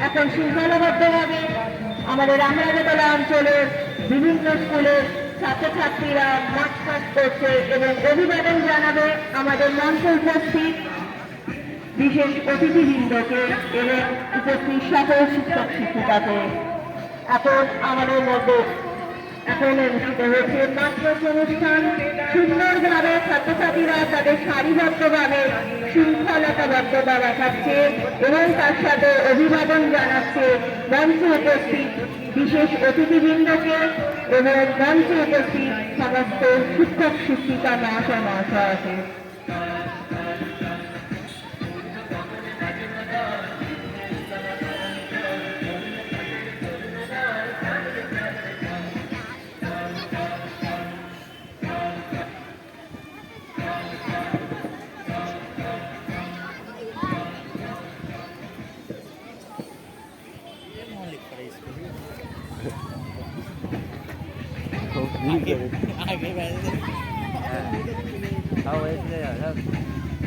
এখন শৃঙ্খলাবদ্ধভাবে আমাদের রামরাজাতলা অঞ্চলের বিভিন্ন স্কুলের ছাত্রছাত্রীরা মার্চ পাস্ট করছে এবং অভিবাদন জানাবে আমাদের মঞ্চে উপস্থিত বিশেষ অতিথিবৃন্দকে এবং উপস্থিত সকল শিক্ষক শিক্ষিকাকে। এখন আমাদের মধ্যে এখন অনুষ্ঠিত হয়েছে মাতৃ অনুষ্ঠান। সুন্দরভাবে ছাত্রছাত্রীরা তাদের সারিবদ্ধভাবে শৃঙ্খলতাবদ্ধতা দেখাচ্ছে এবং তার সাথে অভিবাদন জানাচ্ছে মঞ্চে উপস্থিত বিশেষ অতিথিবৃন্দকে এবং মঞ্চে উপস্থিত সমস্ত শিক্ষক শিক্ষিকা মহাশয় মহাশয়কে।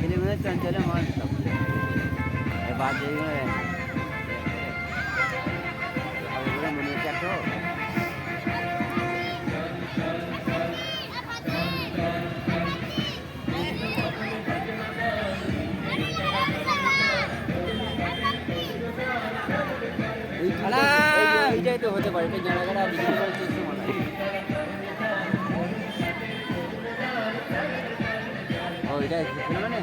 फिल्म चंचल मान सब बात मैंने क्या तो এটাই তো হতে পারে, এটা জায়গাটা বিক্রি করে কিছু মনে হয়। ও এটা মানে